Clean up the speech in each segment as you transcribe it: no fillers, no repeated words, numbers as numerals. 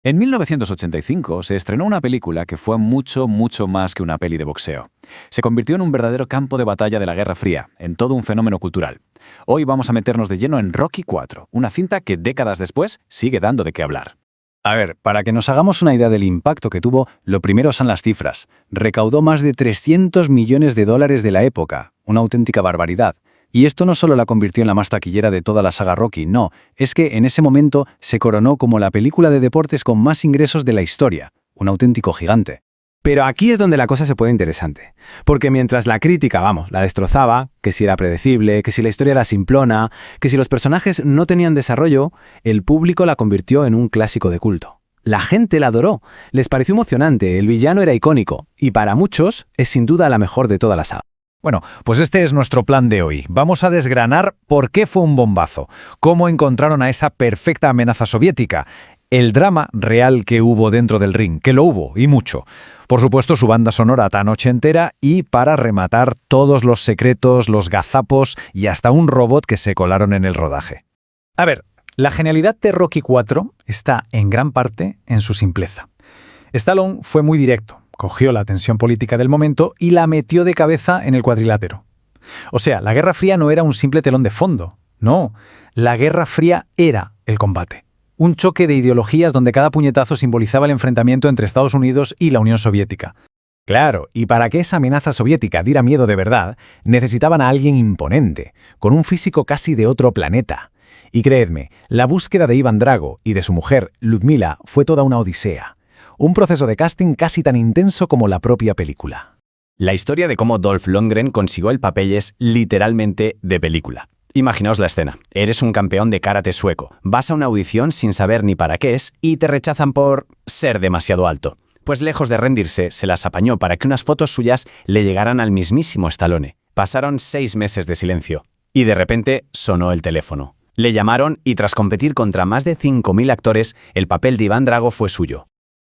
En 1985 se estrenó una película que fue mucho, mucho más que una peli de boxeo. Se convirtió en un verdadero campo de batalla de la Guerra Fría, en todo un fenómeno cultural. Hoy vamos a meternos de lleno en Rocky IV, una cinta que décadas después sigue dando de qué hablar. A ver, para que nos hagamos una idea del impacto que tuvo, lo primero son las cifras. Recaudó más de 300 millones de dólares de la época, una auténtica barbaridad. Y esto no solo la convirtió en la más taquillera de toda la saga Rocky, no, es que en ese momento se coronó como la película de deportes con más ingresos de la historia, un auténtico gigante. Pero aquí es donde la cosa se pone interesante. Porque mientras la crítica, la destrozaba, que si era predecible, que si la historia era simplona, que si los personajes no tenían desarrollo, el público la convirtió en un clásico de culto. La gente la adoró, les pareció emocionante, el villano era icónico, y para muchos es sin duda la mejor de toda la saga. Bueno, pues este es nuestro plan de hoy. Vamos a desgranar por qué fue un bombazo, cómo encontraron a esa perfecta amenaza soviética, el drama real que hubo dentro del ring, que lo hubo, y mucho. Por supuesto, su banda sonora tan ochentera y, para rematar, todos los secretos, los gazapos y hasta un robot que se colaron en el rodaje. A ver, la genialidad de Rocky IV está en gran parte en su simpleza. Stallone fue muy directo. Cogió la tensión política del momento y la metió de cabeza en el cuadrilátero. O sea, la Guerra Fría no era un simple telón de fondo. No, la Guerra Fría era el combate. Un choque de ideologías donde cada puñetazo simbolizaba el enfrentamiento entre Estados Unidos y la Unión Soviética. Claro, y para que esa amenaza soviética diera miedo de verdad, necesitaban a alguien imponente, con un físico casi de otro planeta. Y creedme, la búsqueda de Iván Drago y de su mujer, Ludmila, fue toda una odisea. Un proceso de casting casi tan intenso como la propia película. La historia de cómo Dolph Lundgren consiguió el papel es literalmente de película. Imaginaos la escena. Eres un campeón de karate sueco. Vas a una audición sin saber ni para qué es y te rechazan por ser demasiado alto. Pues lejos de rendirse, se las apañó para que unas fotos suyas le llegaran al mismísimo Stallone. Pasaron 6 meses de silencio. Y de repente sonó el teléfono. Le llamaron y tras competir contra más de 5.000 actores, el papel de Iván Drago fue suyo.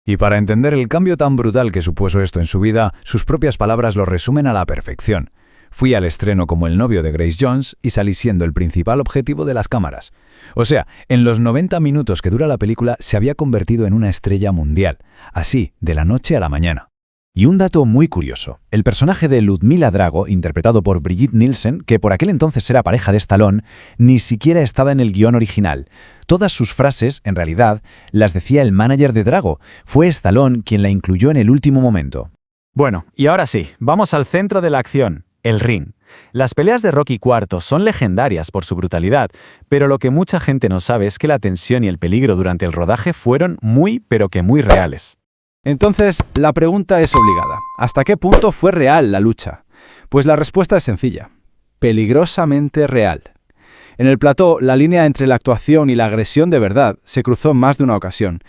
Y para entender el cambio tan brutal que supuso esto en su vida, sus propias palabras lo resumen a la perfección. Fui al estreno como el novio de Grace Jones y salí siendo el principal objetivo de las cámaras. O sea, en los 90 minutos que dura la película se había convertido en una estrella mundial, así, de la noche a la mañana. Y un dato muy curioso, el personaje de Ludmila Drago, interpretado por Brigitte Nielsen, que por aquel entonces era pareja de Stallone, ni siquiera estaba en el guión original. Todas sus frases, en realidad, las decía el manager de Drago. Fue Stallone quien la incluyó en el último momento. Bueno, y ahora sí, vamos al centro de la acción, el ring. Las peleas de Rocky IV son legendarias por su brutalidad, pero lo que mucha gente no sabe es que la tensión y el peligro durante el rodaje fueron muy, pero que muy reales. Entonces, la pregunta es obligada. ¿Hasta qué punto fue real la lucha? Pues la respuesta es sencilla. Peligrosamente real. En el plató, la línea entre la actuación y la agresión de verdad se cruzó más de una ocasión.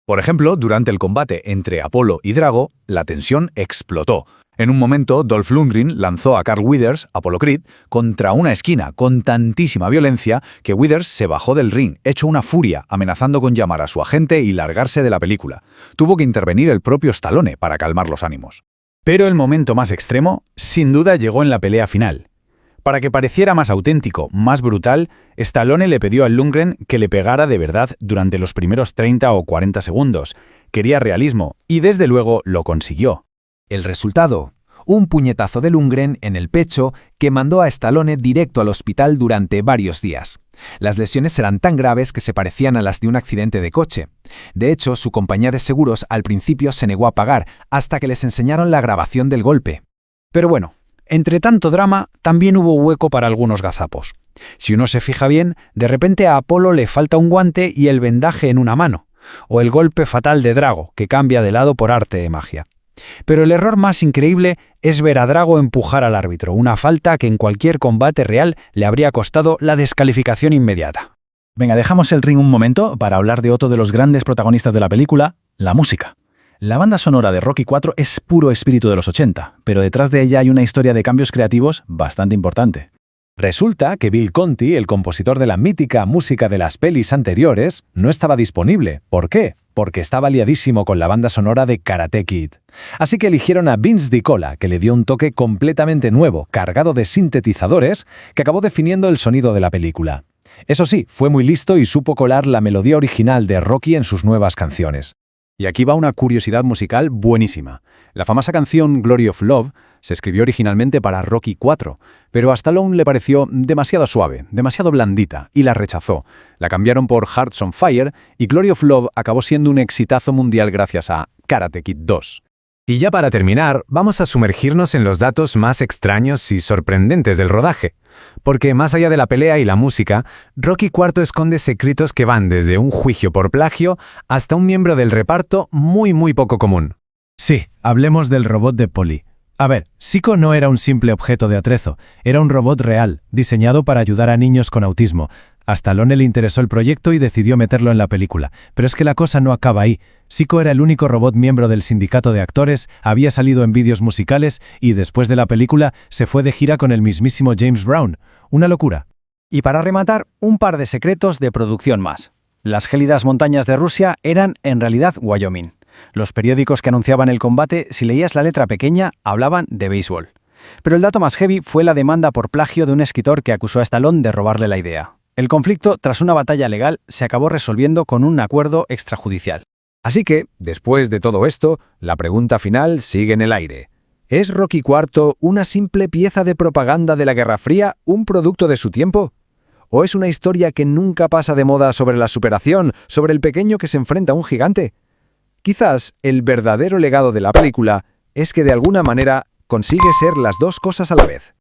Por ejemplo, durante el combate entre Apollo y Drago, la tensión explotó. En un momento, Dolph Lundgren lanzó a Carl Weathers, Apollo Creed, contra una esquina con tantísima violencia que Weathers se bajó del ring, hecho una furia, amenazando con llamar a su agente y largarse de la película. Tuvo que intervenir el propio Stallone para calmar los ánimos. Pero el momento más extremo, sin duda, llegó en la pelea final. Para que pareciera más auténtico, más brutal, Stallone le pidió a Lundgren que le pegara de verdad durante los primeros 30 o 40 segundos. Quería realismo, y desde luego lo consiguió. El resultado, un puñetazo de Lundgren en el pecho que mandó a Stallone directo al hospital durante varios días. Las lesiones eran tan graves que se parecían a las de un accidente de coche. De hecho, su compañía de seguros al principio se negó a pagar hasta que les enseñaron la grabación del golpe. Pero bueno, entre tanto drama, también hubo hueco para algunos gazapos. Si uno se fija bien, de repente a Apolo le falta un guante y el vendaje en una mano, o el golpe fatal de Drago, que cambia de lado por arte de magia. Pero el error más increíble es ver a Drago empujar al árbitro, una falta que en cualquier combate real le habría costado la descalificación inmediata. Venga, dejamos el ring un momento para hablar de otro de los grandes protagonistas de la película, la música. La banda sonora de Rocky IV es puro espíritu de los 80, pero detrás de ella hay una historia de cambios creativos bastante importante. Resulta que Bill Conti, el compositor de la mítica música de las pelis anteriores, no estaba disponible. ¿Por qué? Porque estaba liadísimo con la banda sonora de Karate Kid. Así que eligieron a Vince DiCola, que le dio un toque completamente nuevo, cargado de sintetizadores, que acabó definiendo el sonido de la película. Eso sí, fue muy listo y supo colar la melodía original de Rocky en sus nuevas canciones. Y aquí va una curiosidad musical buenísima. La famosa canción Glory of Love se escribió originalmente para Rocky IV, pero a Stallone le pareció demasiado suave, demasiado blandita, y la rechazó. La cambiaron por Hearts on Fire y Glory of Love acabó siendo un exitazo mundial gracias a Karate Kid 2. Y ya para terminar, vamos a sumergirnos en los datos más extraños y sorprendentes del rodaje. Porque más allá de la pelea y la música, Rocky IV esconde secretos que van desde un juicio por plagio hasta un miembro del reparto muy poco común. Sí, hablemos del robot de Polly. A ver, Zico no era un simple objeto de atrezo, era un robot real, diseñado para ayudar a niños con autismo. A Stallone le interesó el proyecto y decidió meterlo en la película. Pero es que la cosa no acaba ahí. Zico era el único robot miembro del sindicato de actores, había salido en vídeos musicales y después de la película se fue de gira con el mismísimo James Brown. Una locura. Y para rematar, un par de secretos de producción más. Las gélidas montañas de Rusia eran en realidad Wyoming. Los periódicos que anunciaban el combate, si leías la letra pequeña, hablaban de béisbol. Pero el dato más heavy fue la demanda por plagio de un escritor que acusó a Stallone de robarle la idea. El conflicto, tras una batalla legal, se acabó resolviendo con un acuerdo extrajudicial. Así que, después de todo esto, la pregunta final sigue en el aire. ¿Es Rocky IV una simple pieza de propaganda de la Guerra Fría, un producto de su tiempo? ¿O es una historia que nunca pasa de moda sobre la superación, sobre el pequeño que se enfrenta a un gigante? Quizás el verdadero legado de la película es que de alguna manera consigue ser las dos cosas a la vez.